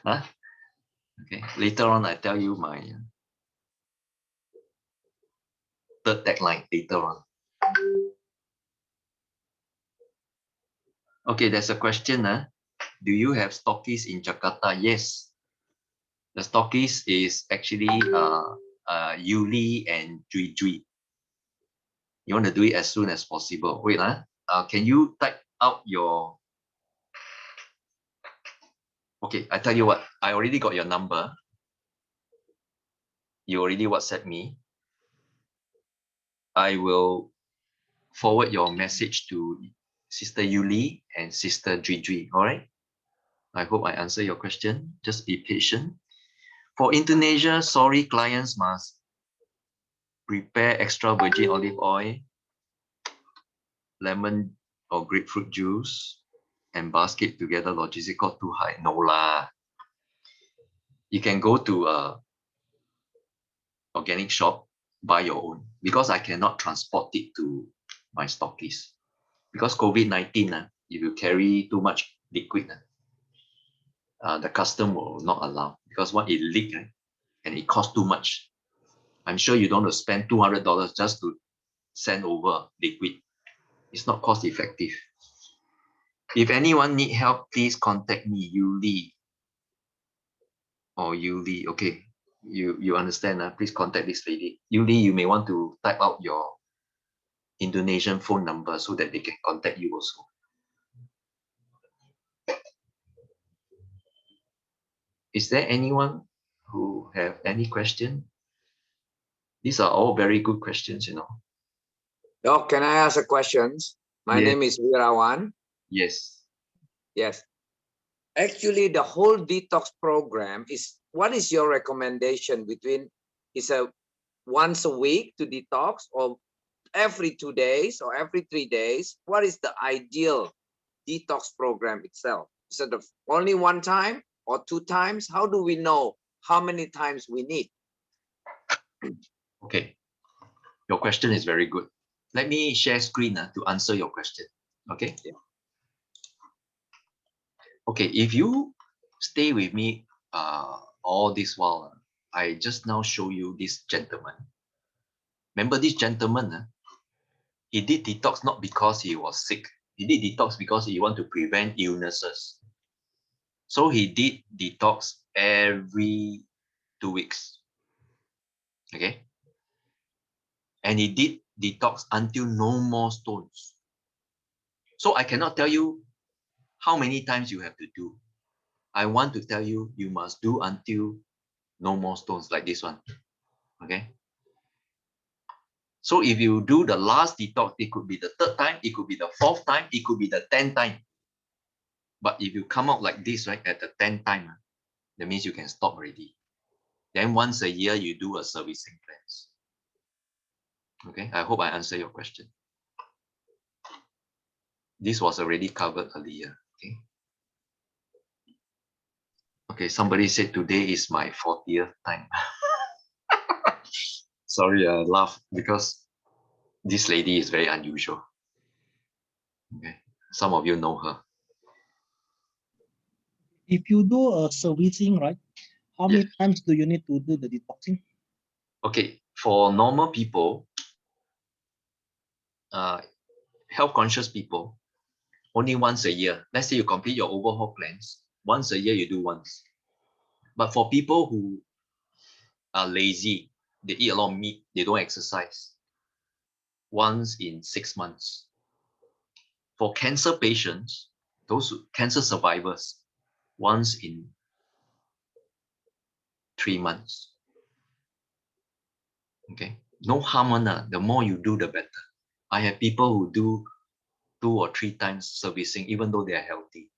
Huh? Okay. Later on, I tell you my third tagline later on. Okay, there's a question. Do you have stockies in Jakarta? Yes. The stockies is actually Yuli and Jui Jui. You want to do it as soon as possible. Wait, can you type out your... Okay, I tell you what, I already got your number. You already WhatsApp me. I will forward your message to Sister Yuli and Sister Jui Jui, all right? I hope I answer your question. Just be patient. For Indonesia, sorry, clients must prepare extra virgin olive oil, lemon or grapefruit juice, and basket together. Logistical too high. No lah. You can go to a organic shop, buy your own, because I cannot transport it to my stockies. Because COVID-19, if you carry too much liquid, the custom will not allow, because what it leak and it costs too much. I'm sure you don't want to spend $200 just to send over liquid. It's not cost effective. If anyone need help, please contact me, Yuli. Or Yuli, okay. You understand, please contact this lady. Yuli, you may want to type out your Indonesian phone number so that they can contact you also. Is there anyone who have any question? These are all very good questions, Doc, can I ask a question? My Yes. name is Wirawan. Yes. Yes. Actually, the whole detox program is, what is your recommendation between, is a once a week to detox, or every 2 days, or every 3 days? What is the ideal detox program itself? Is it only one time or 2 times? How do we know how many times we need? Okay, your question is very good. Let me share screen to answer your question. Okay. Yeah. Okay, if you stay with me all this while, I just now show you this gentleman. Remember this gentleman? He did detox not because he was sick. He did detox because he wanted to prevent illnesses. So he did detox every 2 weeks. Okay. And he did detox until no more stones. So I cannot tell you how many times you have to do. I want to tell you, you must do until no more stones, like this one. Okay. So if you do the last detox, it could be the 3rd time, it could be the 4th time, it could be the 10th time. But if you come out like this, right, at the 10th time, that means you can stop already. Then once a year, you do a servicing cleanse. Okay, I hope I answered your question. This was already covered earlier. Okay. Okay, somebody said today is my 40th time. Sorry, I laugh because this lady is very unusual. Okay, some of you know her. If you do a servicing, right, how many times do you need to do the detoxing? Okay, for normal people, health conscious people, only once a year. Let's say you complete your overhaul plans, once a year you do once. But for people who are lazy, they eat a lot of meat, they don't exercise, once in 6 months. For cancer patients, those cancer survivors, once in 3 months. Okay, no harm, the more you do, the better. I have people who do 2 or 3 times servicing, even though they are healthy.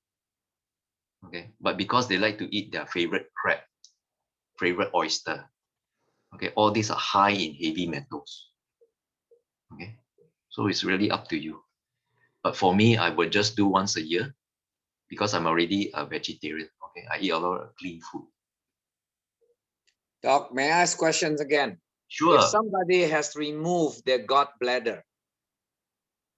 Okay, but because they like to eat their favorite crab, favorite oyster, okay, all these are high in heavy metals. Okay, so it's really up to you. But for me, I would just do once a year because I'm already a vegetarian. Okay, I eat a lot of clean food. Doc, may I ask questions again? Sure. If somebody has removed their gallbladder,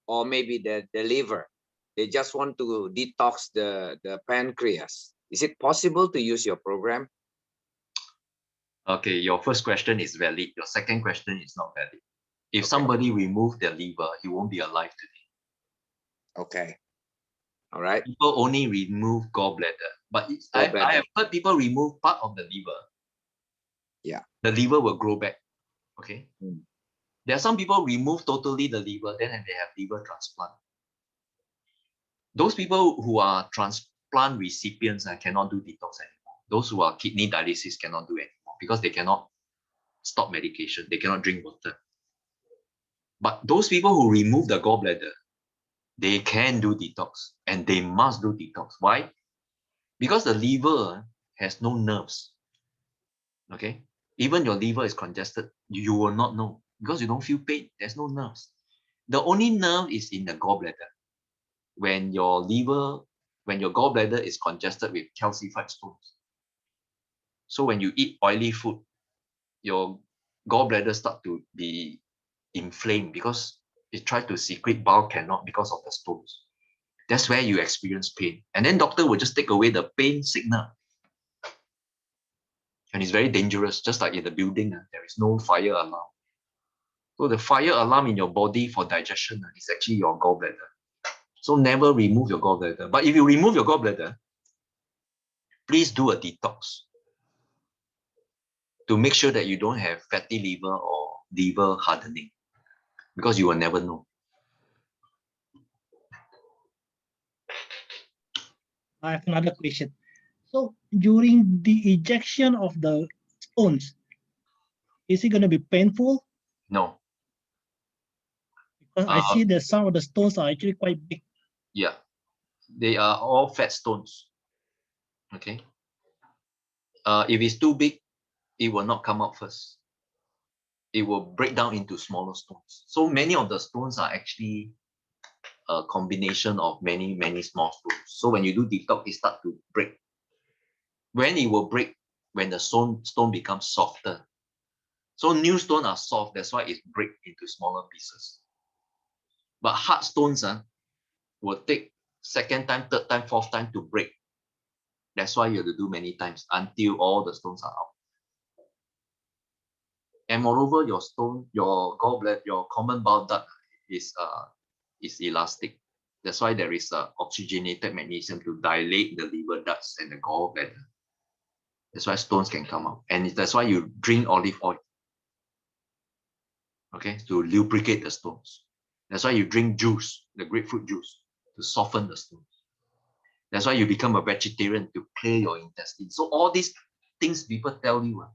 or maybe the liver, they just want to detox the pancreas, is it possible to use your program? Okay, your first question is valid. Your second question is not valid. If somebody removed their liver, he won't be alive today. Okay. All right. People only remove gallbladder, but I have heard people remove part of the liver. Yeah. The liver will grow back. Okay. Mm. There are some people remove totally the liver, then they have liver transplant. Those people who are transplant recipients cannot do detox anymore. Those who are kidney dialysis cannot do it anymore because they cannot stop medication. They cannot drink water. But those people who remove the gallbladder, they can do detox and they must do detox. Why? Because the liver has no nerves. Okay? Even your liver is congested, you will not know because you don't feel pain. There's no nerves. The only nerve is in the gallbladder. When your gallbladder is congested with calcified stones. So when you eat oily food, your gallbladder start to be inflamed because it tries to secrete bile, cannot because of the stones. That's where you experience pain. And then doctor will just take away the pain signal. And it's very dangerous, just like in the building, there is no fire alarm. So the fire alarm in your body for digestion is actually your gallbladder. So never remove your gallbladder. But if you remove your gallbladder, please do a detox to make sure that you don't have fatty liver or liver hardening, because you will never know. I have another question. So during the ejection of the stones, is it going to be painful? No. Because I see that some of the stones are actually quite big. Yeah, they are all fat stones. Okay. If it's too big, it will not come out first. It will break down into smaller stones. So many of the stones are actually a combination of many, many small stones. So when you do detox, it starts to break. When it will break, when the stone becomes softer. So new stones are soft, that's why it breaks into smaller pieces. But hard stones will take second time, third time, fourth time to break. That's why you have to do many times until all the stones are out. And moreover, your gallbladder, your common bile duct is elastic. That's why there is oxygenated magnesium to dilate the liver ducts and the gallbladder. That's why stones can come out. And that's why you drink olive oil. Okay, to lubricate the stones. That's why you drink juice, the grapefruit juice, to soften the stones. That's why you become a vegetarian, to clear your intestines. So all these things people tell you,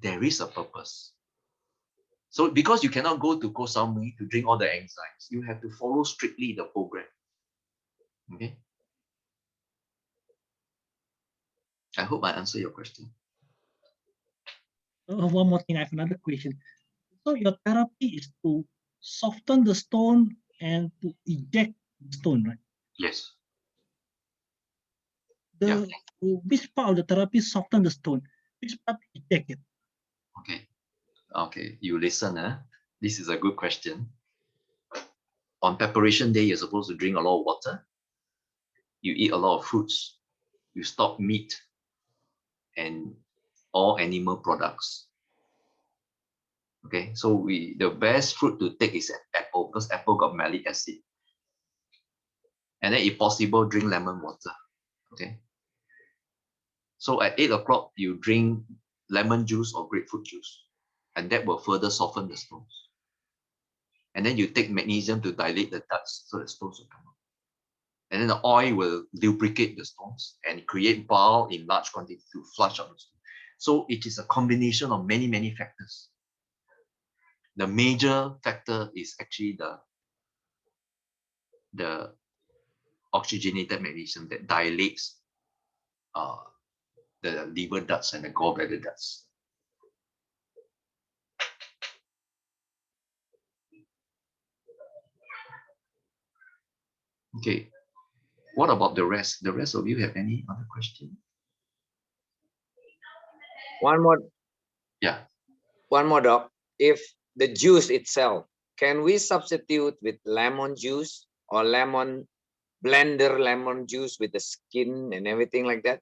there is a purpose. So because you cannot go to Koh Samui to drink all the enzymes, you have to follow strictly the program. Okay. I hope I answer your question. One more thing, I have another question. So your therapy is to soften the stone and to eject the stone, right? Yes. Which part of the therapy soften the stone? Which part eject it? Okay. Okay. You listen. This is a good question. On preparation day, you're supposed to drink a lot of water. You eat a lot of fruits. You stop meat and all animal products. Okay, so the best fruit to take is apple, because apple got malic acid. And then if possible, drink lemon water. Okay. So at 8 o'clock, you drink lemon juice or grapefruit juice, and that will further soften the stones. And then you take magnesium to dilate the ducts so the stones will come out. And then the oil will lubricate the stones and create bile in large quantity to flush out the stones. So it is a combination of many, many factors. The major factor is actually the oxygenated magnesium that dilates the liver ducts and the gallbladder ducts. Okay, what about the rest? The rest of you have any other question? One more. Yeah. One more, Doc. If the juice itself, can we substitute with lemon juice or blender lemon juice with the skin and everything like that?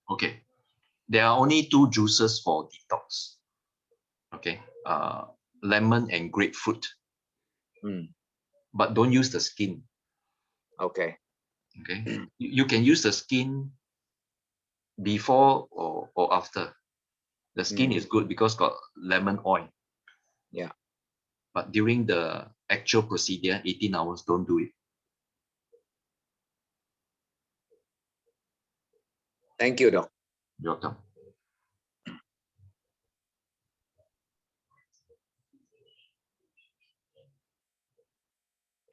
Okay. There are only two juices for detox. Okay. Lemon and grapefruit. But don't use the skin. Okay. Okay. You can use the skin before or after. The skin is good because got lemon oil. Yeah. But during the actual procedure, 18 hours, don't do it. Thank you, Doc. You're welcome.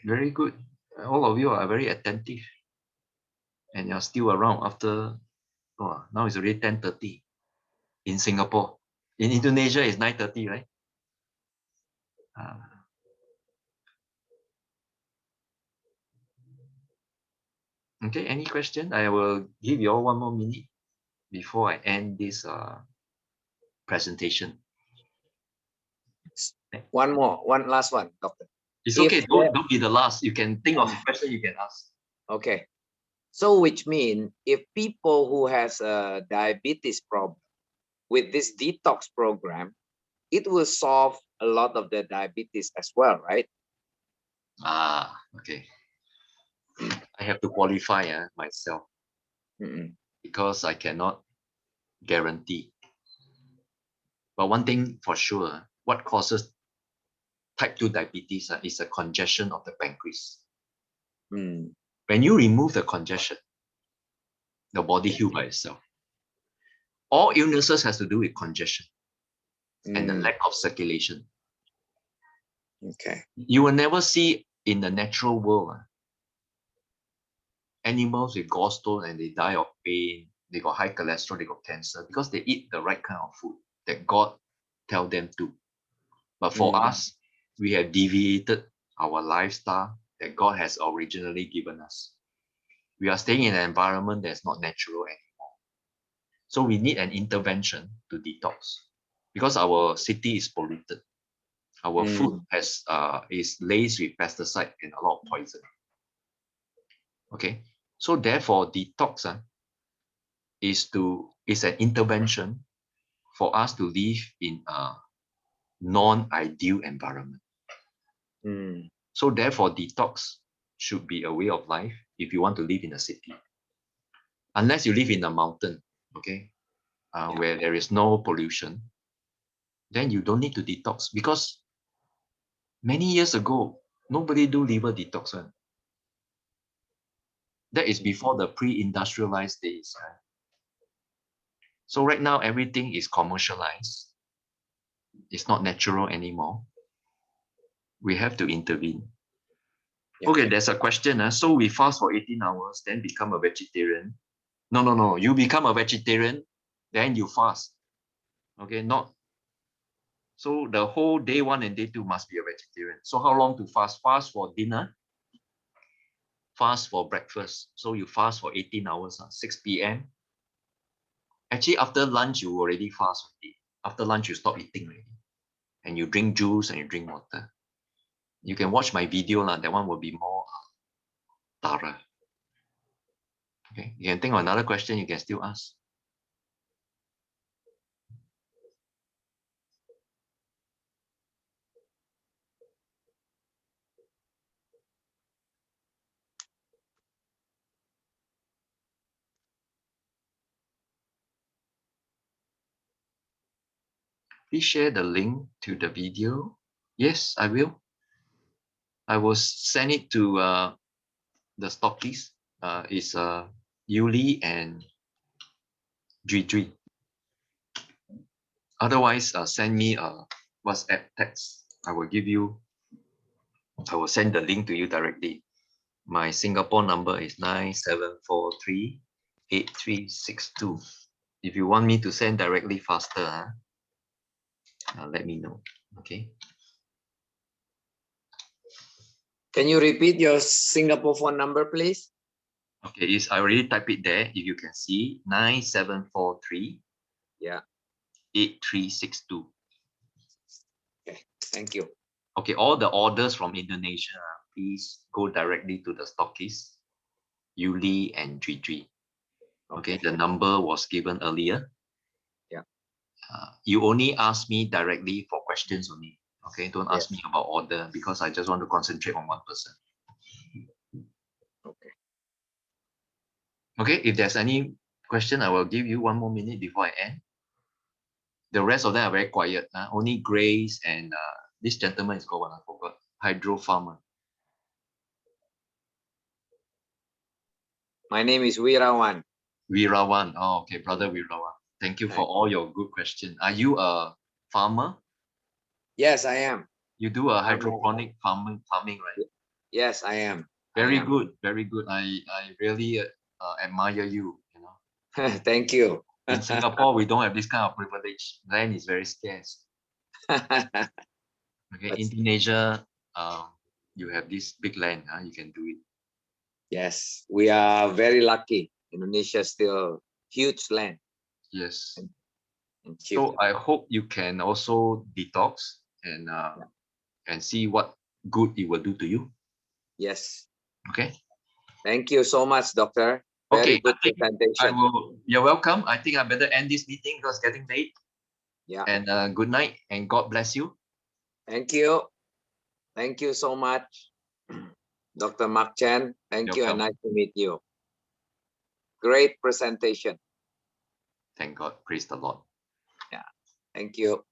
Very good. All of you are very attentive. And you're still around after, now it's already 10:30 in Singapore. In Indonesia, it's 9:30, right? Okay, any question? I will give you all 1 more minute before I end this presentation. One last one, Doctor. It's okay, don't be the last. You can think of a question you can ask. Okay. So which means if people who has a diabetes problem with this detox program, it will solve a lot of the diabetes as well, right? Okay. I have to qualify myself because I cannot guarantee. But one thing for sure, what causes type 2 diabetes is a congestion of the pancreas. When you remove the congestion, the body heals by itself. All illnesses has to do with congestion and the lack of circulation. Okay. You will never see in the natural world animals with gallstones and they die of pain, they got high cholesterol, they got cancer, because they eat the right kind of food that God tell them to. But for us, we have deviated our lifestyle that God has originally given us. We are staying in an environment that's not natural anymore. So we need an intervention to detox because our city is polluted. Our food is laced with pesticide and a lot of poison. Okay, so therefore detox is an intervention for us to live in a non-ideal environment. So therefore detox should be a way of life if you want to live in a city. Unless you live in a mountain, okay, where there is no pollution, then you don't need to detox, because many years ago, nobody do liver detox. That is before the pre-industrialized days. So right now, everything is commercialized. It's not natural anymore. We have to intervene. Okay, there's a question. So we fast for 18 hours, then become a vegetarian. No. You become a vegetarian, then you fast. Okay, not. So the whole day 1 and day 2 must be a vegetarian. So how long to fast? Fast for dinner, fast for breakfast. So you fast for 18 hours, 6 p.m. Actually, after lunch, you already fast already. After lunch, you stop eating already. And you drink juice and you drink water. You can watch my video. That one will be more thorough. Okay, you can think of another question, you can still ask. Please share the link to the video. Yes, I will. I will send it to the stockies. It's Yuli and Dri. Otherwise, send me a WhatsApp text. I will send the link to you directly. My Singapore number is 9743-8362. If you want me to send directly faster, let me know. Okay. Can you repeat your Singapore phone number, please? Okay, I already typed it there. If you can see, 9743. Yeah. 8362. Okay, thank you. Okay, all the orders from Indonesia, please go directly to the stockists, Yuli and Dri. Okay, the number was given earlier. Yeah. You only ask me directly for questions only. Okay, don't ask me about order, because I just want to concentrate on one person. Okay. Okay, if there's any question, I will give you 1 more minute before I end. The rest of them are very quiet. Only Grace and this gentleman is called what? I forgot. Hydro Farmer. My name is Wirawan. Wirawan. Oh, okay, brother Wirawan. Thank you for all your good questions. Are you a farmer? Yes, I am. You do a hydroponic farming, right? Yes, I am. Very good, very good. I really admire you. Thank you. In Singapore, we don't have this kind of privilege. Land is very scarce. Okay, Indonesia, you have this big land. You can do it. Yes, we are very lucky. Indonesia still huge land. Yes. And cheap. So I hope you can also detox and see what good it will do to you. Yes. Okay. Thank you so much, doctor. Very good presentation. You're welcome. I think I better end this meeting because it's getting late. Yeah. And good night and God bless you. Thank you. Thank you so much, Dr. Mark Chen. Thank you and nice to meet you. Great presentation. Thank God. Praise the Lord. Yeah. Thank you.